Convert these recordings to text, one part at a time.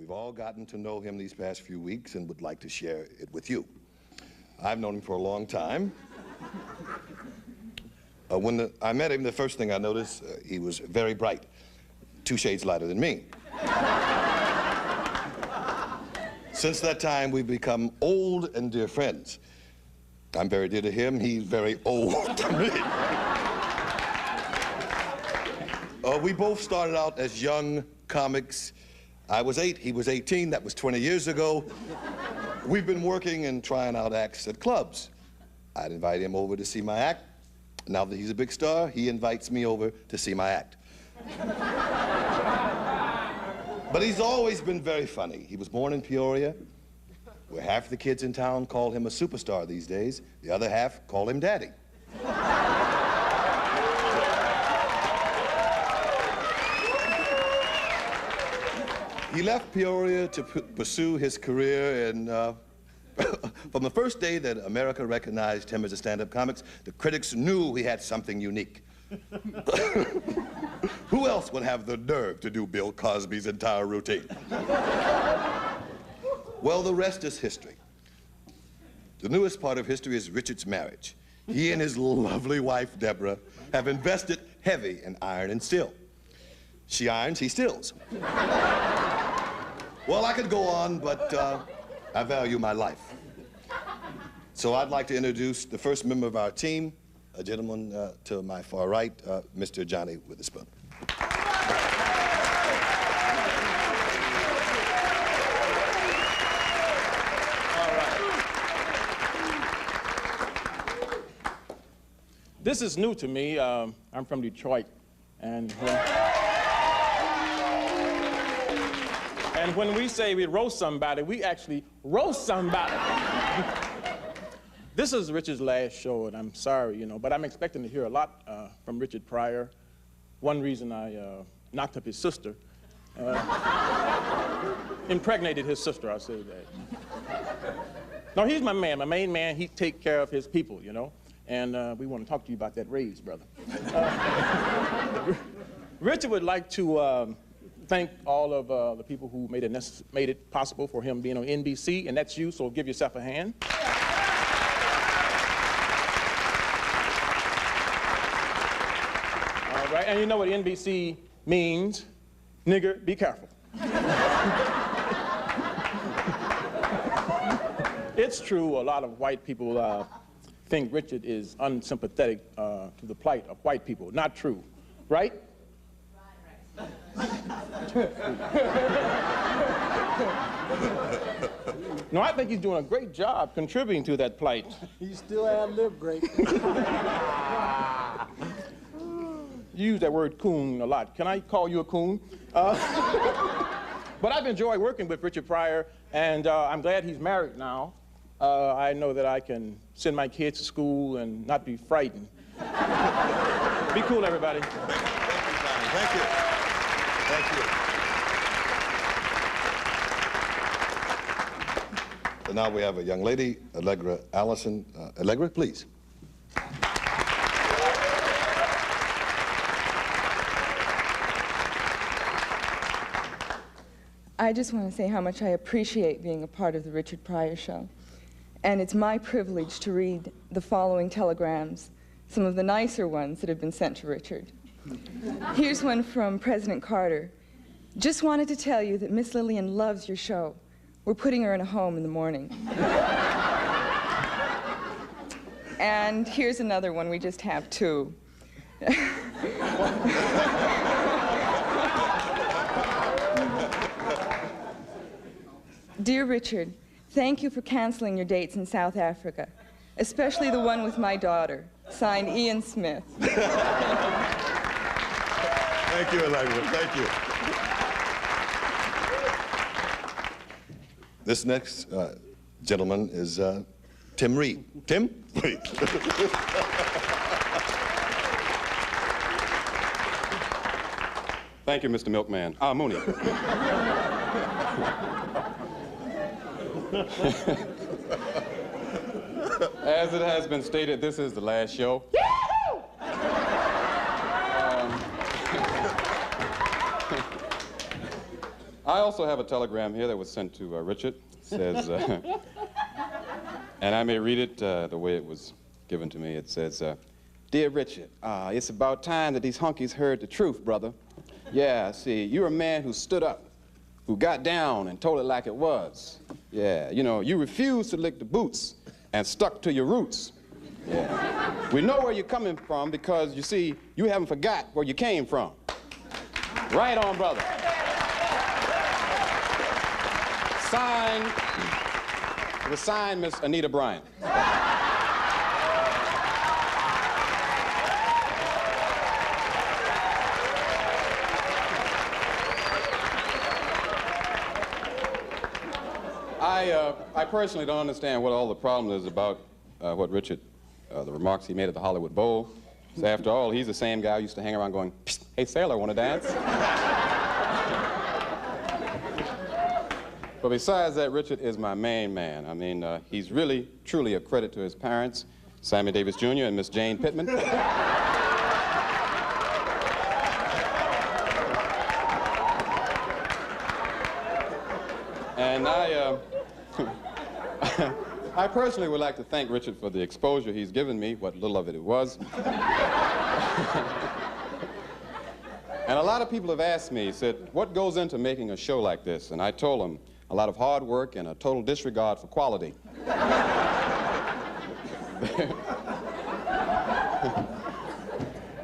We've all gotten to know him these past few weeks and would like to share it with you. I've known him for a long time. When I met him, the first thing I noticed, he was very bright, 2 shades lighter than me. Since that time, we've become old and dear friends. I'm very dear to him, he's very old to me. We both started out as young comics. I was 8, he was 18, that was 20 years ago. We've been working and trying out acts at clubs. I'd invite him over to see my act. Now that he's a big star, he invites me over to see my act. But he's always been very funny. He was born in Peoria, where half the kids in town call him a superstar these days. The other half call him Daddy. He left Peoria to pursue his career, and from the first day that America recognized him as a stand-up comic, the critics knew he had something unique. Who else would have the nerve to do Bill Cosby's entire routine? Well, the rest is history. The newest part of history is Richard's marriage. He and his lovely wife, Deborah, have invested heavy in iron and steel. She irons, he stills. Well, I could go on, but I value my life. So I'd like to introduce the first member of our team, a gentleman to my far right, Mr. Johnny Witherspoon. All right. This is new to me. I'm from Detroit, and when we say we roast somebody, we actually roast somebody. This is Richard's last show, and I'm sorry, you know, but I'm expecting to hear a lot from Richard Pryor. One reason I knocked up his sister, impregnated his sister, I'll say that. No, he's my man, my main man. He take care of his people, you know, and we want to talk to you about that raise, brother. Richard would like to thank all of the people who made it possible for him being on NBC, and that's you, so give yourself a hand. All right, and you know what NBC means? Nigger, be careful. It's true, a lot of white people think Richard is unsympathetic to the plight of white people. Not true, right? No, I think he's doing a great job contributing to that plight. You still ad-lib great. You use that word coon a lot. Can I call you a coon? But I've enjoyed working with Richard Pryor, and I'm glad he's married now. I know that I can send my kids to school and not be frightened. Be cool, everybody. Thank you. Thank you. And now we have a young lady, Allegra Allison. Allegra, please. I just want to say how much I appreciate being a part of the Richard Pryor Show. And it's my privilege to read the following telegrams, some of the nicer ones that have been sent to Richard. Here's one from President Carter. Just wanted to tell you that Miss Lillian loves your show. We're putting her in a home in the morning. And here's another one, we just have 2. Dear Richard, thank you for canceling your dates in South Africa, especially the one with my daughter. Signed, Ian Smith. Thank you, Allegra. Thank you. This next gentleman is Tim Reed. Tim, please. Thank you, Mr. Milkman. Mooney. As it has been stated, this is the last show. I also have a telegram here that was sent to Richard. It says, and I may read it the way it was given to me. It says, Dear Richard, it's about time that these hunkies heard the truth, brother. Yeah, see, you're a man who stood up, who got down and told it like it was. Yeah, you know, you refused to lick the boots and stuck to your roots. Yeah. We know where you're coming from because, you see, you haven't forgot where you came from. Right on, brother. Signed, it was signed Miss Anita Bryant. I personally don't understand what all the problem is about what Richard, the remarks he made at the Hollywood Bowl. So after all, he's the same guy who used to hang around going, hey, sailor, want to dance? But besides that, Richard is my main man. I mean, he's really, truly a credit to his parents, Sammy Davis Jr. and Miss Jane Pittman. And I personally would like to thank Richard for the exposure he's given me, what little of it was. And a lot of people have asked me, said, what goes into making a show like this? And I told them, a lot of hard work and a total disregard for quality.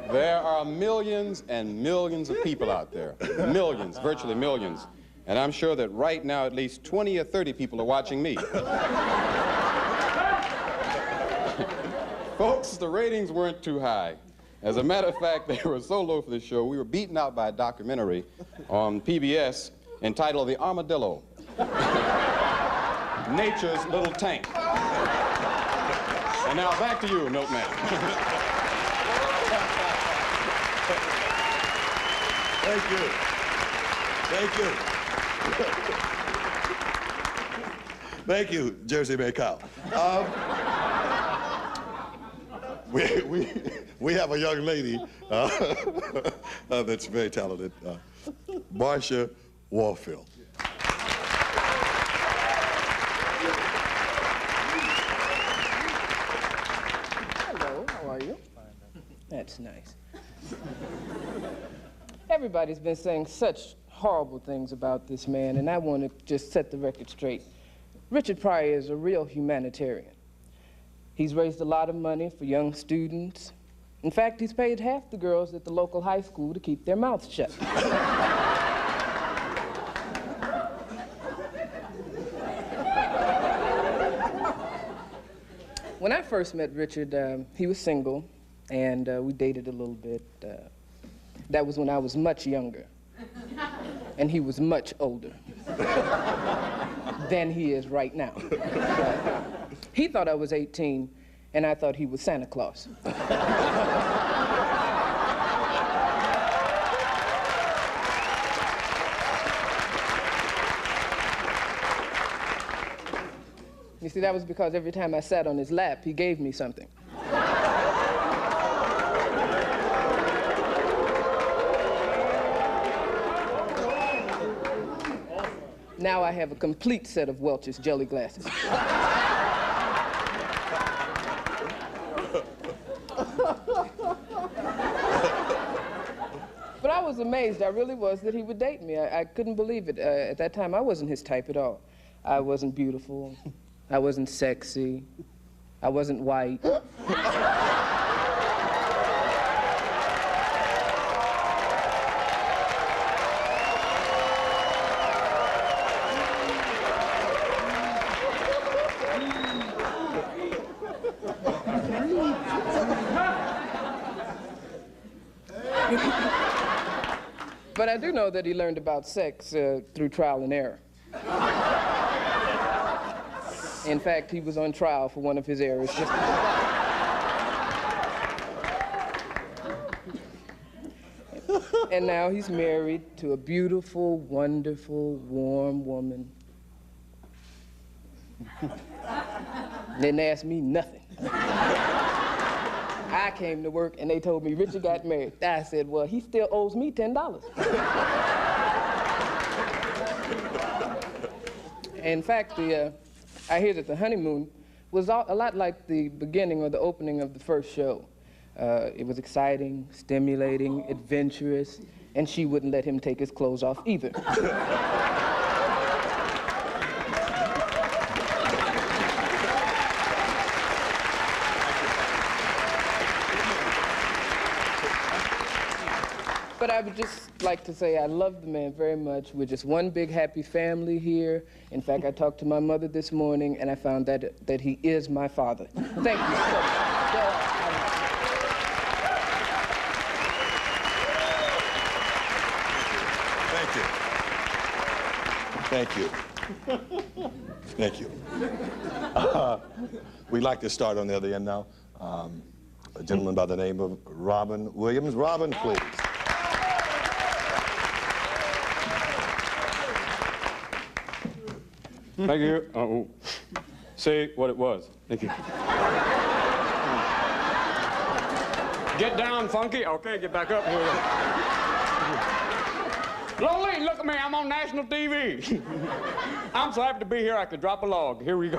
There are millions and millions of people out there, millions, virtually millions. And I'm sure that right now at least 20 or 30 people are watching me. Folks, the ratings weren't too high. As a matter of fact, they were so low for this show, we were beaten out by a documentary on PBS entitled The Armadillo, Nature's Little Tank. And now back to you, Milkman. Thank you. Thank you. Thank you, Jersey Bay Cow. We have a young lady that's very talented, Marcia Warfield. Hello, how are you? That's nice. Everybody's been saying such horrible things about this man, and I want to just set the record straight. Richard Pryor is a real humanitarian. He's raised a lot of money for young students. In fact, he's paid half the girls at the local high school to keep their mouths shut. When I first met Richard, he was single, and we dated a little bit. That was when I was much younger, and he was much older than he is right now. He thought I was 18, and I thought he was Santa Claus. You see, that was because every time I sat on his lap, he gave me something. Now I have a complete set of Welch's jelly glasses. But I was amazed, I really was, that he would date me. I couldn't believe it. At that time, I wasn't his type at all. I wasn't beautiful. I wasn't sexy. I wasn't white. But I do know that he learned about sex through trial and error. In fact, he was on trial for one of his errors. And now he's married to a beautiful, wonderful, warm woman. Didn't ask me nothing. I came to work and they told me Richard got married. I said, well, he still owes me $10. In fact, I hear that the honeymoon was a lot like the beginning or the opening of the first show. It was exciting, stimulating, adventurous, and she wouldn't let him take his clothes off either. But I would just like to say I love the man very much. We're just one big happy family here. In fact, I talked to my mother this morning, and I found that he is my father. Thank you so much. Thank you. Thank you. We'd like to start on the other end now. A gentleman by the name of Robin Williams. Robin, please. Thank you. Say what it was. Thank you. Get down, Funky. Okay, get back up. Here we go. Lolene, look at me. I'm on national TV. I'm so happy to be here, I could drop a log. Here we go.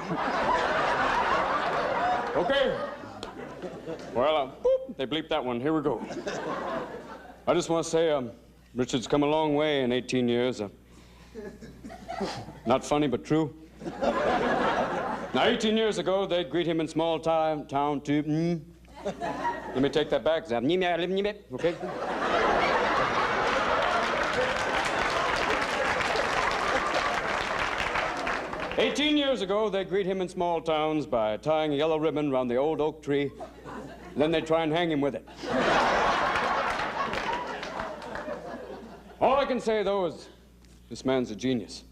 Okay. Well, boop, they bleeped that one. Here we go. I just want to say, Richard's come a long way in 18 years. Not funny, but true. Now, 18 years ago, they'd greet him in small town to, Let me take that back, okay? 18 years ago, they'd greet him in small towns by tying a yellow ribbon around the old oak tree. Then they'd try and hang him with it. All I can say, though, is this man's a genius.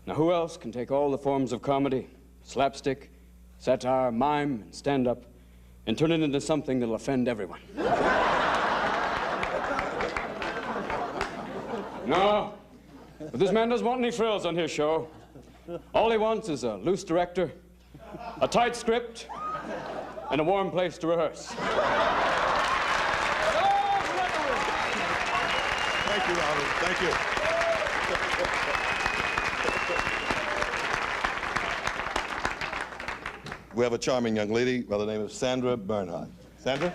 Now, who else can take all the forms of comedy, slapstick, satire, mime, and stand-up, and turn it into something that'll offend everyone? No, but this man doesn't want any frills on his show. All he wants is a loose director, a tight script, and a warm place to rehearse. Thank you, Robin. Thank you. We have a charming young lady by the name of Sandra Bernhardt. Sandra?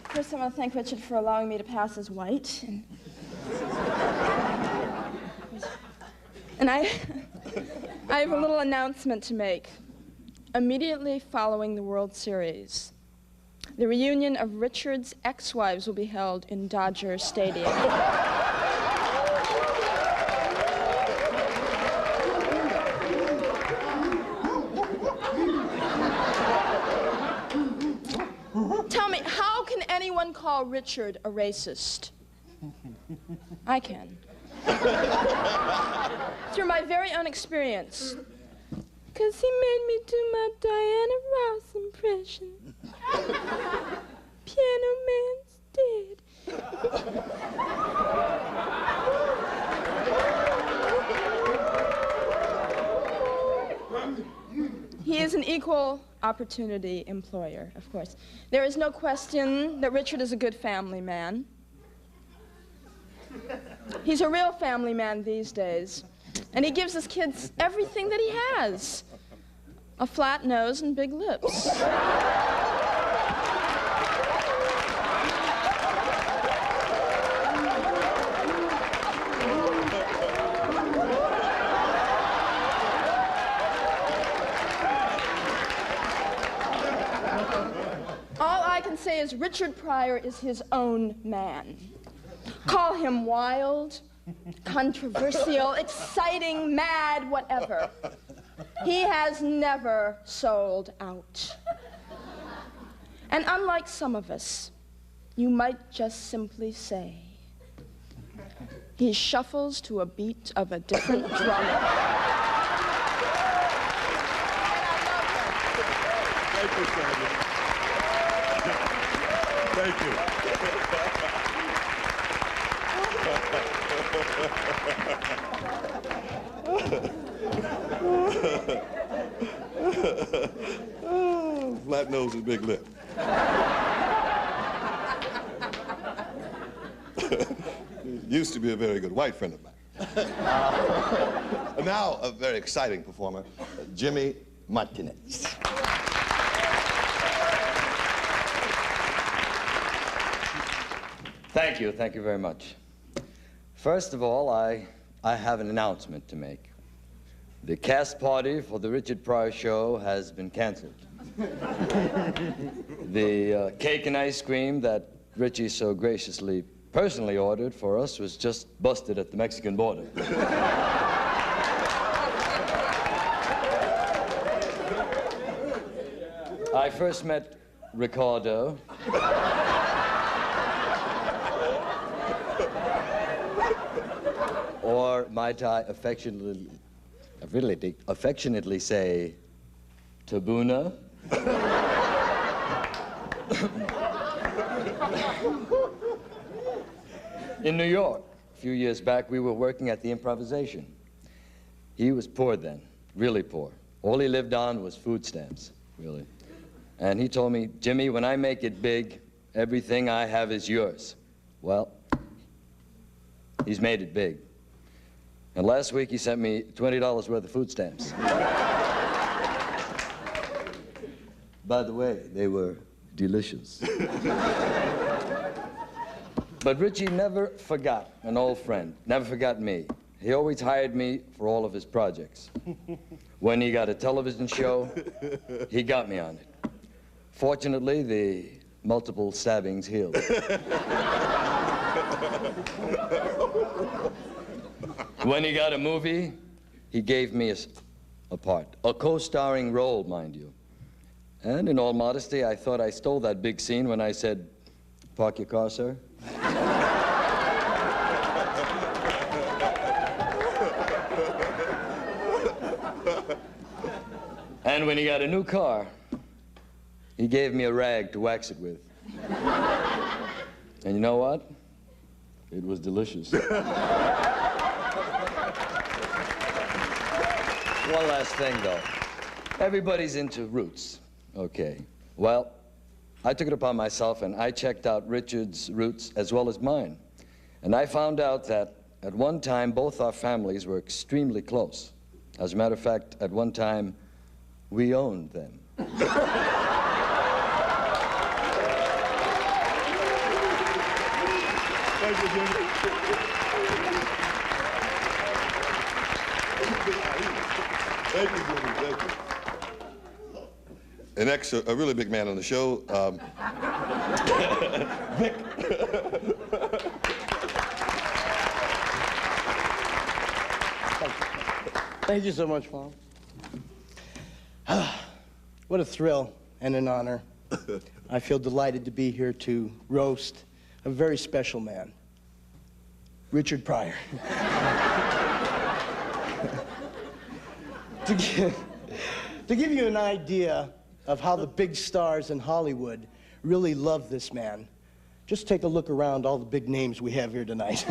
First, I want to thank Richard for allowing me to pass as white. And I have a little announcement to make. Immediately following the World Series, the reunion of Richard's ex-wives will be held in Dodger Stadium. Tell me, how can anyone call Richard a racist? I can. Through my very own experience. 'Cause he made me do my Diana Ross impression. Piano Man's dead. He is an equal opportunity employer, of course. There is no question that Richard is a good family man. He's a real family man these days, and he gives his kids everything that he has. A flat nose and big lips. All I can say is Richard Pryor is his own man. Call him wild, controversial, exciting, mad, whatever. He has never sold out. And unlike some of us, you might just simply say, he shuffles to a beat of a different drummer. Thank you, Sandra. Thank you. Flat nose and big lip. Used to be a very good white friend of mine. Now, a very exciting performer, Jimmy Martinez. Thank you very much. First of all, I have an announcement to make. The cast party for the Richard Pryor show has been canceled. The cake and ice cream that Richie so graciously personally ordered for us was just busted at the Mexican border. I first met Ricardo or might I affectionately say, Tabuna. In New York, a few years back, we were working at the Improvisation. He was poor then, really poor. All he lived on was food stamps, really. And he told me, Jimmy, when I make it big, everything I have is yours. Well, he's made it big. And last week, he sent me $20 worth of food stamps. By the way, they were delicious. But Richie never forgot an old friend, never forgot me. He always hired me for all of his projects. When he got a television show, he got me on it. Fortunately, the multiple stabbings healed. When he got a movie, he gave me a part, a co-starring role, mind you. And in all modesty, I thought I stole that big scene when I said, "Park your car, sir." And when he got a new car, he gave me a rag to wax it with. And you know what? It was delicious. One last thing, though. Everybody's into roots. Okay. Well, I took it upon myself and I checked out Richard's roots as well as mine. And I found out that at one time, both our families were extremely close. As a matter of fact, at one time, we owned them. Thank you, Jimmy. Thank you, Jimmy. Thank you. And next, a really big man on the show, Vic. Thank you so much, Mom. What a thrill and an honor. I feel delighted to be here to roast a very special man, Richard Pryor. To give you an idea of how the big stars in Hollywood really love this man, just take a look around all the big names we have here tonight.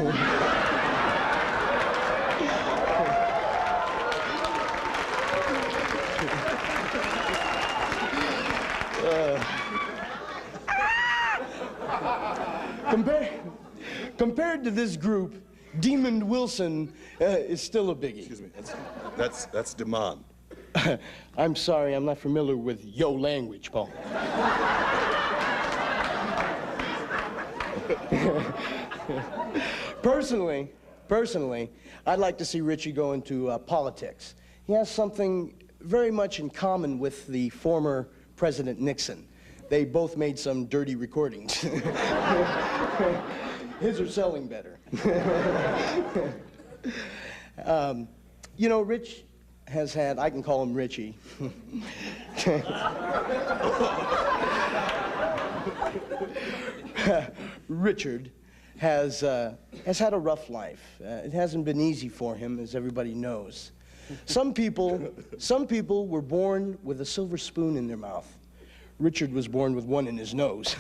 Compared to this group, Demon Wilson is still a biggie. Excuse me, that's Demon. I'm sorry, I'm not familiar with yo language, Paul. Personally, I'd like to see Richie go into politics. He has something very much in common with the former President Nixon. They both made some dirty recordings. His are selling better. You know, Rich has had, I can call him Richie. Richard has had a rough life. It hasn't been easy for him, as everybody knows. Some people were born with a silver spoon in their mouth. Richard was born with one in his nose.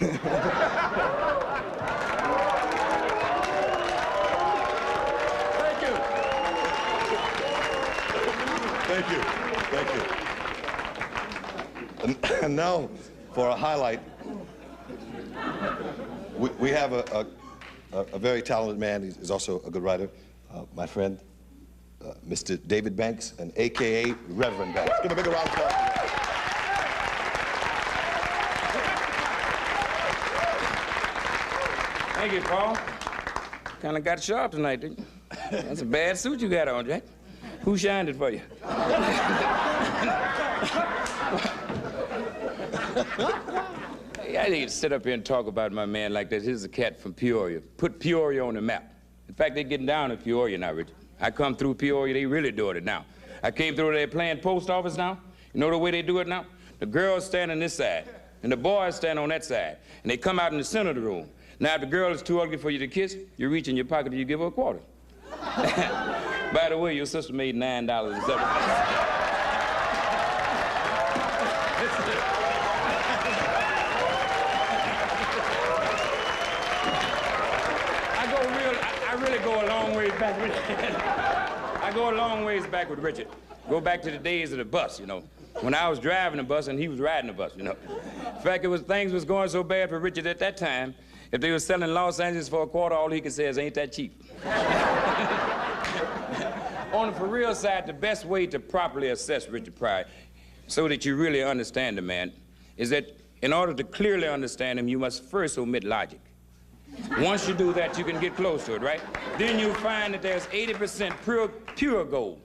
Thank you. Thank you. And now, for a highlight, we have a a very talented man. He's also a good writer. My friend, Mr. David Banks, and AKA Reverend Banks. Give a big round of applause. Thank you, Paul. Kind of got sharp tonight, didn't you? That's a bad suit you got on, Jack. Who shined it for you? I need to sit up here and talk about my man like this. Here's a cat from Peoria. Put Peoria on the map. In fact, they're getting down to Peoria now, Richard. I come through Peoria, they really doing it now. I came through there playing post office now. You know the way they do it now? The girls stand on this side, and the boys stand on that side, and they come out in the center of the room. Now, if the girl is too ugly for you to kiss, you reach in your pocket and you give her a quarter. By the way, your sister made $9.07. I really go a long ways back with I go a long ways back with Richard. Go back to the days of the bus, you know. When I was driving the bus and he was riding the bus, you know. In fact, things was going so bad for Richard at that time, if they were selling Los Angeles for a quarter, all he could say is, ain't that cheap. On the for real side, the best way to properly assess Richard Pryor, so that you really understand the man, is that in order to clearly understand him, you must first omit logic. Once you do that, you can get close to it, right? Then you'll find that there's 80% pure gold.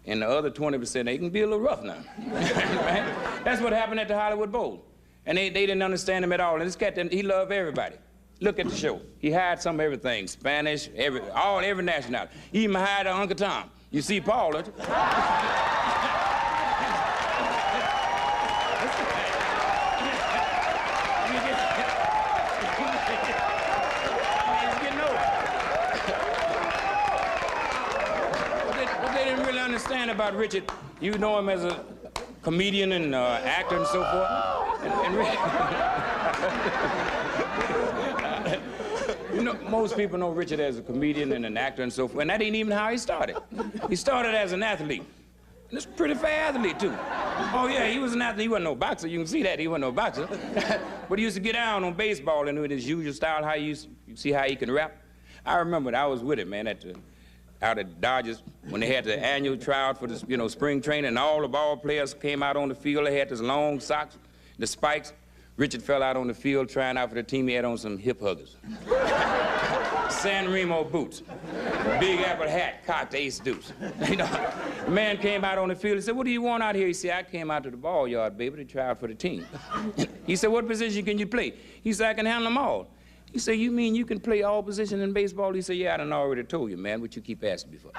And the other 20%, they can be a little rough now. Right? That's what happened at the Hollywood Bowl. And they didn't understand him at all. And this cat, he loved everybody. Look at the show. He hired some of everything, Spanish, every nationality. He even hired Uncle Tom. You see Paul, don't you? Understand about Richard, you know him as a comedian and actor and so forth. You know, most people know Richard as a comedian and an actor and so forth, and that ain't even how he started. He started as an athlete. And he's a pretty fair athlete, too. Oh, yeah, he was an athlete. He wasn't no boxer. You can see that. He wasn't no boxer. But he used to get down on baseball and with his usual style, how you see how he can rap. I remember that I was with him, man, out at Dodgers when they had the annual tryout for the spring training, and all the ball players came out on the field. They had this long socks, the spikes. Richard fell out on the field trying out for the team. He had on some hip huggers. San Remo boots, Big Apple hat, cocked ace deuce. You know, the man came out on the field. He said, "What do you want out here?" He said, "I came out to the ball yard, baby, to try out for the team." He said, "What position can you play?" He said, "I can handle them all." He said, "You mean you can play all positions in baseball?" He said, "Yeah, I done already told you, man, what you keep asking me for."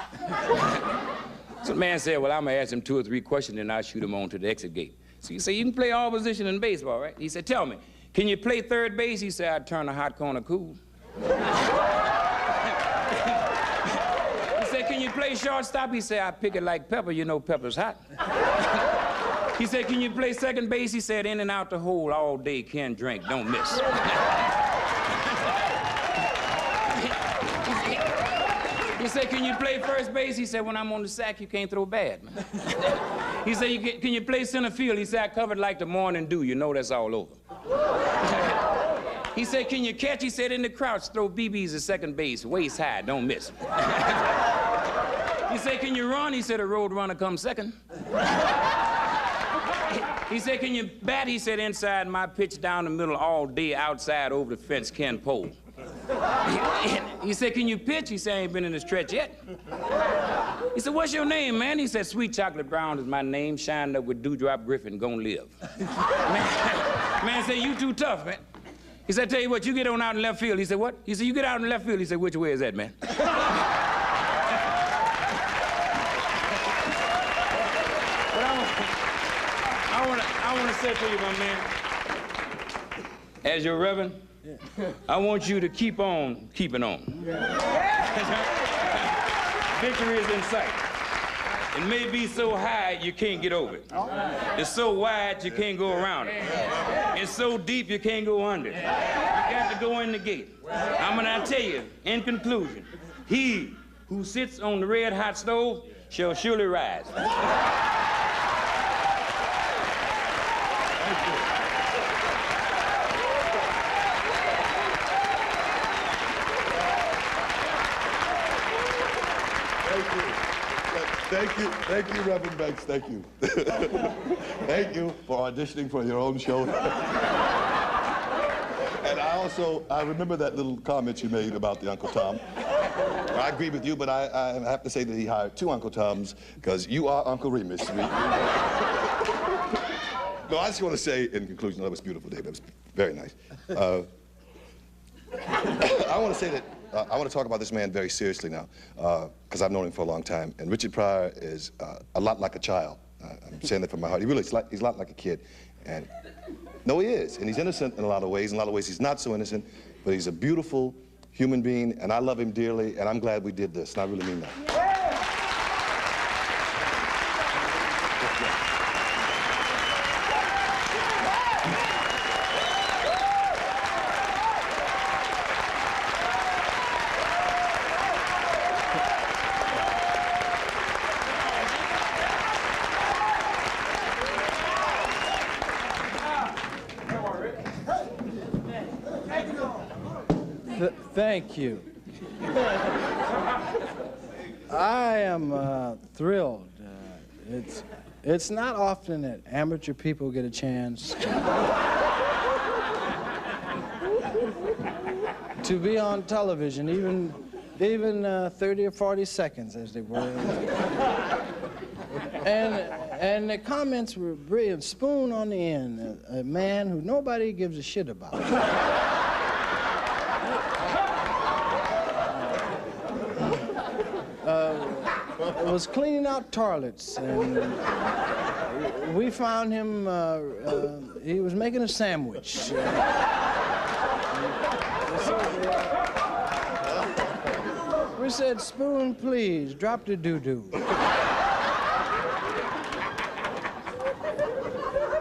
So the man said, "Well, I'm gonna ask him 2 or 3 questions and I'll shoot him on to the exit gate." So he said, "You can play all positions in baseball, right?" He said, "Tell me, can you play third base?" He said, "I'd turn a hot corner cool." He said, "Can you play shortstop?" He said, "I pick it like pepper, you know pepper's hot." He said, "Can you play second base?" He said, "In and out the hole all day, can't drink, don't miss." He said, "Can you play first base?" He said, "When I'm on the sack, you can't throw bad, man." He said, "Can you play center field?" He said, "I covered like the morning dew, you know that's all over." He said, "Can you catch?" He said, "In the crouch, throw BBs at second base, waist high, don't miss." He said, "Can you run?" He said, "A road runner comes second." He said, "Can you bat?" He said, "Inside my pitch down the middle all day, outside over the fence, Ken Pole." He said, "Can you pitch?" He said, "I ain't been in the stretch yet." He said, "What's your name, man?" He said, "Sweet Chocolate Brown is my name, shined up with Dewdrop Griffin, gonna live." Man said, "You too tough, man." He said, "Tell you what, you get on out in left field." He said, "What?" He said, "You get out in left field." He said, "Which way is that, man?" I want to say to you, my man, as your reverend, I want you to keep on keeping on. Victory is in sight. It may be so high you can't get over it. It's so wide you can't go around it. It's so deep you can't go under it. You got to go in the gate. I'm gonna tell you, in conclusion, he who sits on the red hot stove shall surely rise. Thank you, Reverend Banks, thank you. Thank you for auditioning for your own show. And I remember that little comment you made about the Uncle Tom. I agree with you, but I have to say that he hired 2 Uncle Toms, because you are Uncle Remus. No, I just want to say, in conclusion, that was beautiful, Dave. That was very nice. I want to say that I want to talk about this man very seriously now, because I've known him for a long time. And Richard Pryor is a lot like a child. I'm saying that from my heart. He's a lot like a kid. And no, he is. And he's innocent in a lot of ways. In a lot of ways, he's not so innocent. But he's a beautiful human being, and I love him dearly. And I'm glad we did this. And I really mean that. Thank you. I am thrilled. It's not often that amateur people get a chance to be on television, even 30 or 40 seconds, as they were. And the comments were brilliant. Spoon on the end, a man who nobody gives a shit about. Was cleaning out toilets, and we found him, he was making a sandwich. We said, Spoon, please, drop the doo-doo.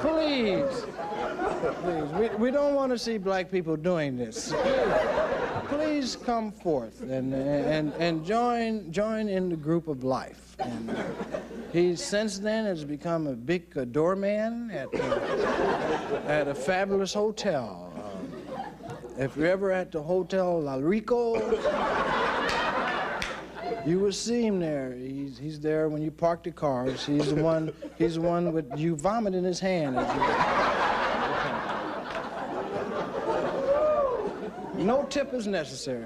Please. Please, we don't want to see black people doing this. Please come forth and join in the group of life. And he since then has become a big doorman at a fabulous hotel. If you're ever at the Hotel La Rico, you will see him there. He's there when you park the cars. He's the one with you vomit in his hand. No tip is necessary.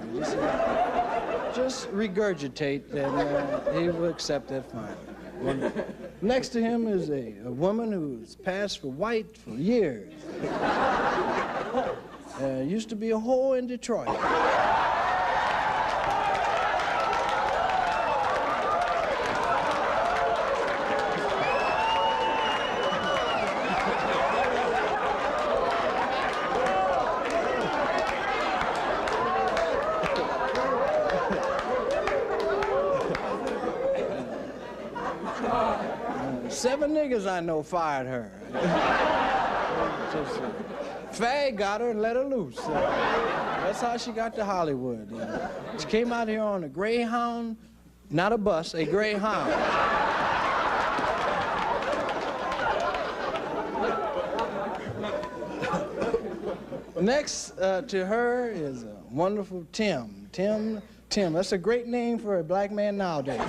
Just regurgitate, and he will accept that fine. Next to him is a woman who's passed for white for years. Used to be a hoe in Detroit. 7 niggas I know fired her. Fag got her and let her loose. That's how she got to Hollywood. She came out here on a Greyhound, not a bus, a Greyhound. Next to her is a wonderful Tim. Tim, that's a great name for a black man nowadays.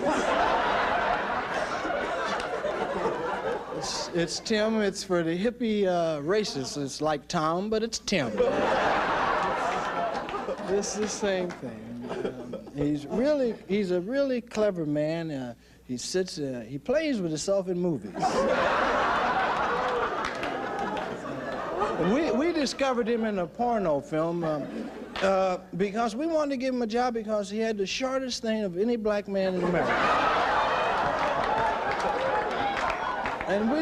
It's Tim, it's for the hippie racists. It's like Tom, but it's Tim. It's the same thing. He's a really clever man. He plays with himself in movies. We discovered him in a porno film because we wanted to give him a job because he had the shortest thing of any black man in America. And we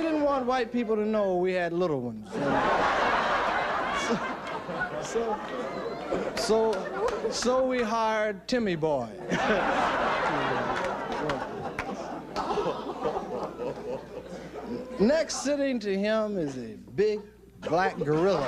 didn't want white people to know we had little ones. So we hired Timmy Boy. Next sitting to him is a big black gorilla.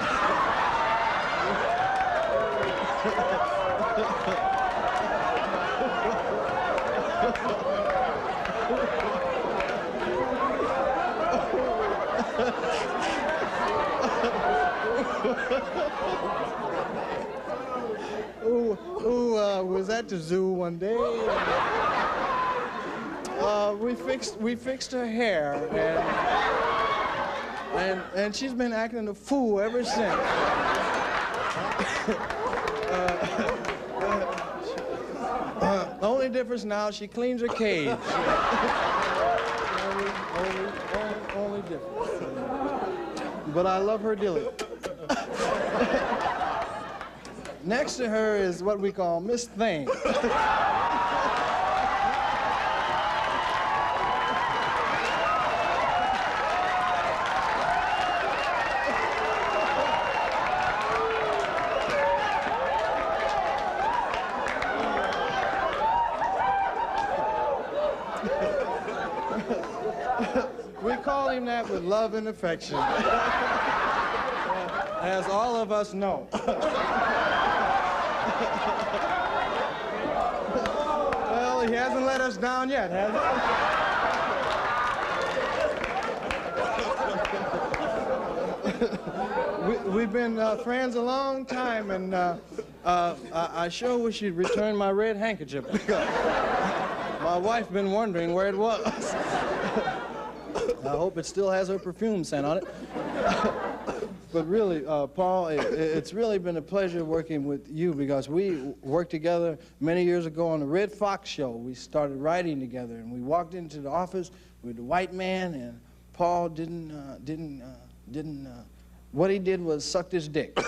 who was at the zoo one day. we fixed her hair, and she's been acting a fool ever since. The only difference now, she cleans her cage. only difference. But I love her dearly. Next to her is what we call Miss Thing. We call him that with love and affection, as all of us know. Well, he hasn't let us down yet, has he? We've been friends a long time, and I sure wish you'd return my red handkerchief, because my wife's been wondering where it was. I hope it still has her perfume scent on it. But really, Paul, it's really been a pleasure working with you, because we worked together many years ago on the Red Fox show. We started writing together, and we walked into the office with the white man, and Paul what he did was sucked his dick.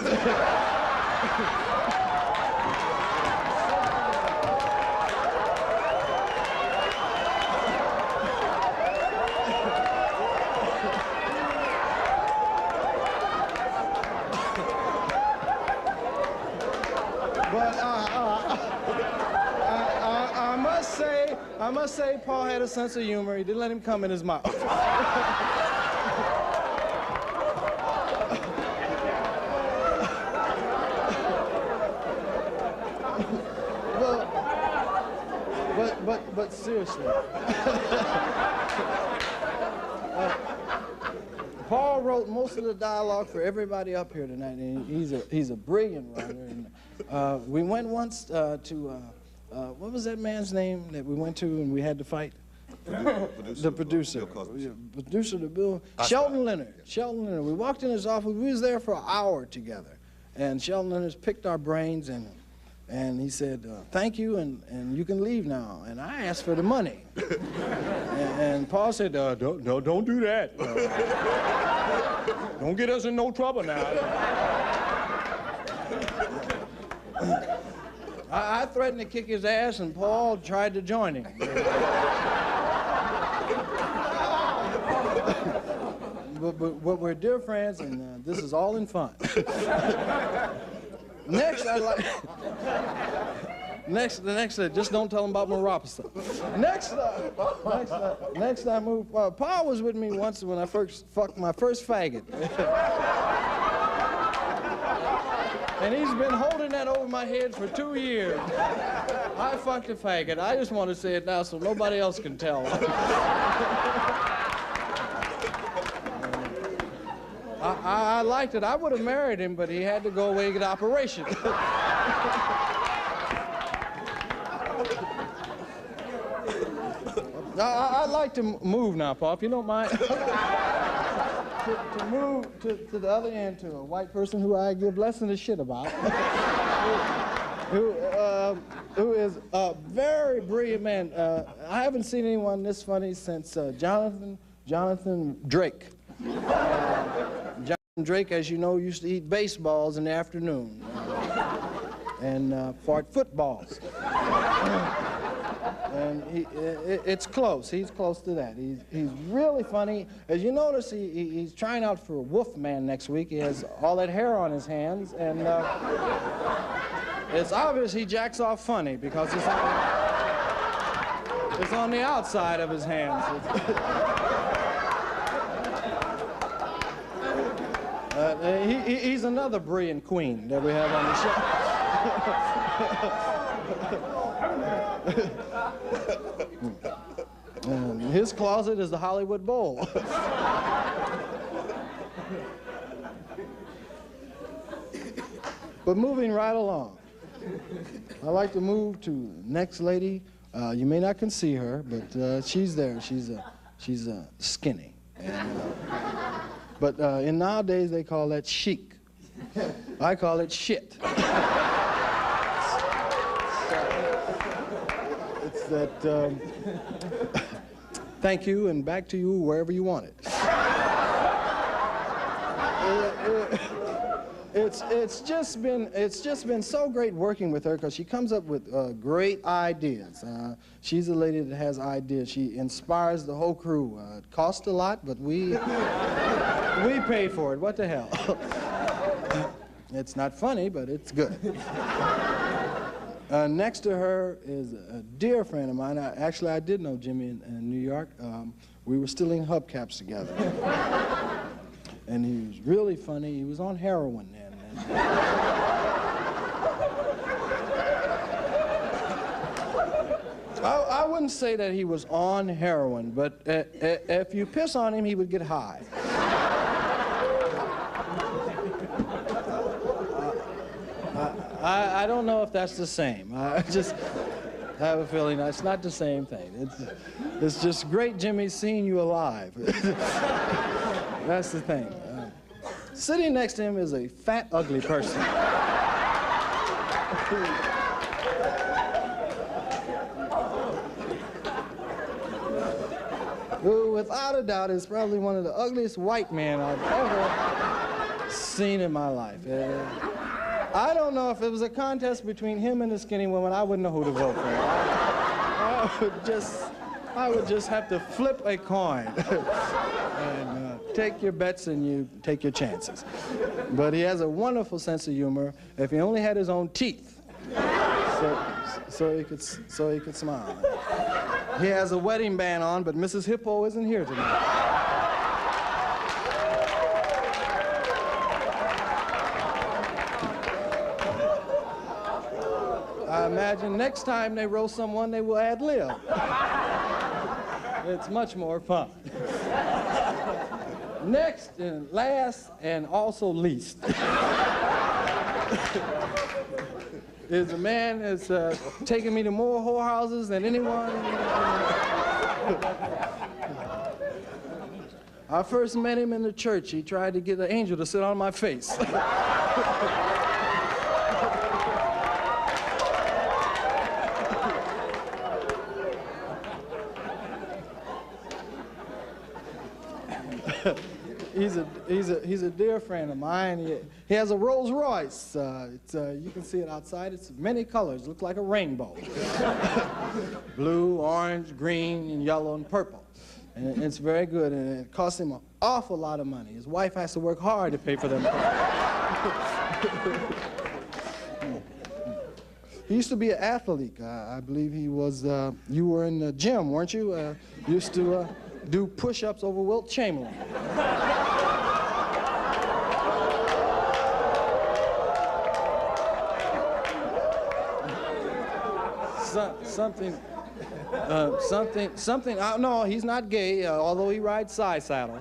I must say, Paul had a sense of humor. He didn't let him come in his mouth. But seriously, Paul wrote most of the dialogue for everybody up here tonight, and he's a brilliant writer. And we went once to. What was that man's name that we went to and we had to fight? The producer. Producer, the Bill. Shelton Leonard. Shelton Leonard. We walked in his office. We was there for an hour together. And Shelton Leonard picked our brains, and he said, thank you, and you can leave now. And I asked for the money. and Paul said, don't do that. Don't get us in no trouble now. I threatened to kick his ass, and Paul tried to join him. but we're dear friends, and this is all in fun. Next, just don't tell him about Maropasa. Next I move. Paul was with me once when I first fucked my first faggot. And he's been holding that over my head for 2 years. I fucked a faggot. I just want to say it now so nobody else can tell. I liked it. I would have married him, but he had to go away and get an operation. I'd like to move now, Paul, if you don't mind. To move to the other end to a white person who I give less than a shit about, who is a very brilliant man. I haven't seen anyone this funny since Jonathan Drake. Jonathan Drake, as you know, used to eat baseballs in the afternoon and fart footballs. And it's close. He's close to that. He's really funny. As you notice, he's trying out for Wolfman next week. He has all that hair on his hands, and it's obvious he jacks off funny because it's on the outside of his hands. He's another brilliant queen that we have on the show. And his closet is the Hollywood Bowl. But moving right along, I'd like to move to the next lady. You may not can see her, but she's there. She's skinny. And, but in nowadays, they call that chic. I call it shit. It's that, thank you, and back to you wherever you want it. It's just been so great working with her because she comes up with great ideas. She's a lady that has ideas. She inspires the whole crew. It costs a lot, but we pay for it. What the hell? It's not funny, but it's good. Next to her is a dear friend of mine. Actually, I did know Jimmy in New York. We were stealing hubcaps together. And he was really funny. He was on heroin then. I wouldn't say that he was on heroin, but if you piss on him, he would get high. I don't know if that's the same. I just have a feeling it's not the same thing. It's just great, Jimmy, seeing you alive. That's the thing. Sitting next to him is a fat, ugly person. Who, without a doubt, is probably one of the ugliest white men I've ever seen in my life. I don't know if it was a contest between him and the skinny woman, I wouldn't know who to vote for. I would just have to flip a coin. And take your bets and you take your chances. But he has a wonderful sense of humor. If he only had his own teeth, so he could smile. He has a wedding band on, but Mrs. Hippo isn't here tonight. I imagine next time they roast someone, they will ad-lib. It's much more fun. Next and last and also least is a man that's taken me to more whorehouses than anyone. I first met him in the church. He tried to get an angel to sit on my face. He's a dear friend of mine. He has a Rolls Royce. You can see it outside. It's many colors. It looks like a rainbow. Blue, orange, green, and yellow, and purple. And it's very good, and it costs him an awful lot of money. His wife has to work hard to pay for them. He used to be an athlete. I believe he was, you were in the gym, weren't you? Used to do push-ups over Wilt Chamberlain. Something, no, he's not gay, although he rides side saddle.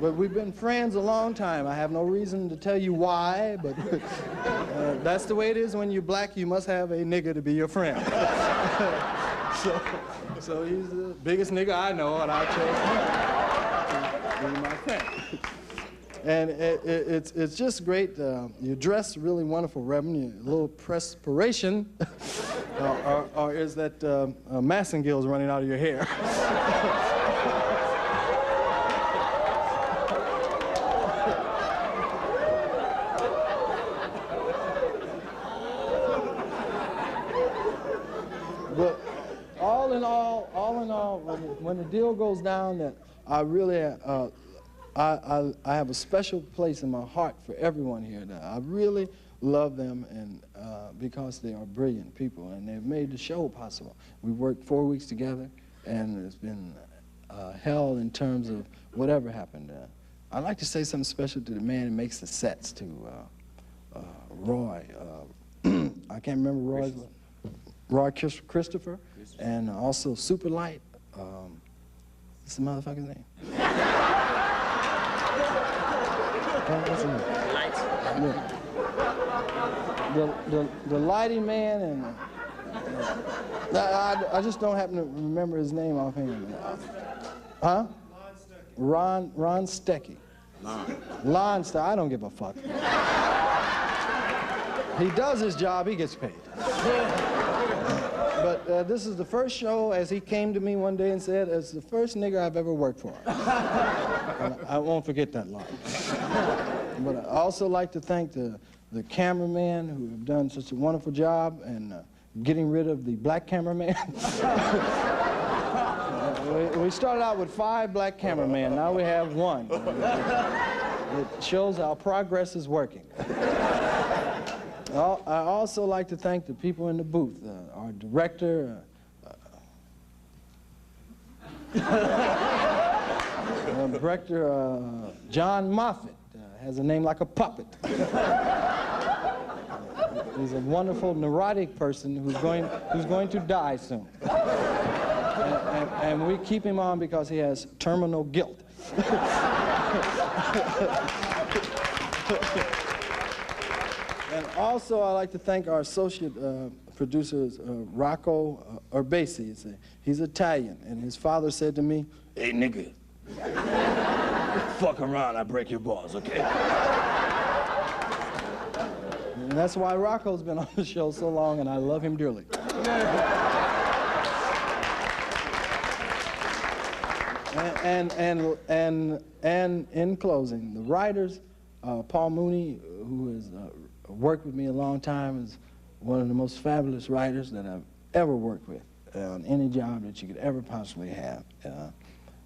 But we've been friends a long time. I have no reason to tell you why, but that's the way it is when you're black. You must have a nigger to be your friend. So he's the biggest nigger I know, and I chose him to be my friend. And it's just great. You dress really wonderful, Reverend. A little perspiration, or is that massingales running out of your hair? But all in all, when the deal goes down, that I really. I have a special place in my heart for everyone here. I really love them, and because they are brilliant people, and they've made the show possible. We worked 4 weeks together, and it's been hell in terms of whatever happened. I'd like to say something special to the man who makes the sets, to Roy. I can't remember Roy's name. Roy Christopher, and also Superlight. What's the motherfucker's name? What's his name? Lights. Yeah. the lighting man, and I just don't happen to remember his name offhand. Huh? Ron Stecky. Lon Stecky. I don't give a fuck. He does his job, he gets paid. But this is the first show, as he came to me one day and said, it's the first nigger I've ever worked for. And I won't forget that line. But I also like to thank the cameraman who have done such a wonderful job and getting rid of the black cameraman. We started out with 5 black cameramen, now we have 1. It shows our progress is working. I also like to thank the people in the booth, our director, John Moffat, has a name like a puppet. He's a wonderful neurotic person who's going to die soon. And we keep him on because he has terminal guilt. And also, I'd like to thank our associate producers, Rocco Urbasi. He's Italian, and his father said to me, "Hey, nigga, fuck around, I break your balls, okay?" And that's why Rocco's been on the show so long, and I love him dearly. And in closing, the writers, Paul Mooney, who has worked with me a long time, is one of the most fabulous writers that I've ever worked with on any job that you could ever possibly have.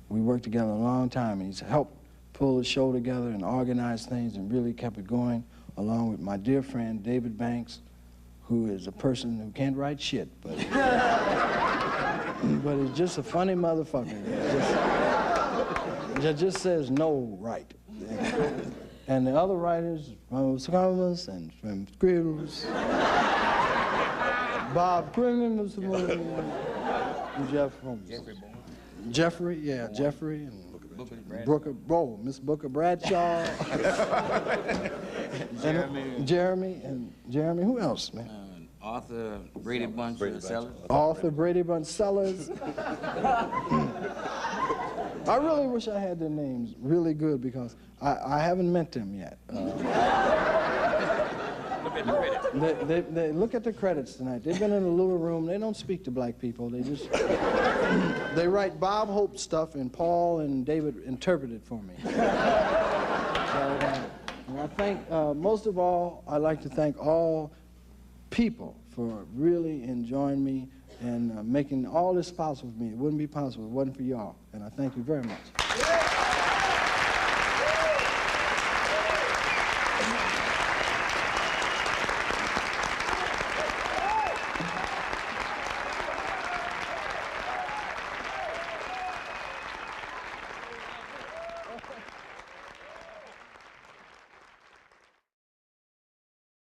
We worked together a long time, and he's helped pull the show together and organize things and really kept it going, along with my dear friend David Banks, who is a person who can't write shit, but but he's just a funny motherfucker. That just says no right. And the other writers, from Scammers and from Scribbles, Bob Crimmins, Jeffrey, and Booker, Miss Booker Bradshaw, Jeremy, who else, man? Arthur Brady Bunch Sellers. Arthur Brady Bunch Sellers. I really wish I had their names really good because I haven't met them yet. They look at the credits tonight. They've been in a little room. They don't speak to black people. They just they write Bob Hope stuff, and Paul and David interpret it for me. And I think most of all, I'd like to thank all people for really enjoying me and making all this possible for me. It wouldn't be possible if it wasn't for y'all. And I thank you very much.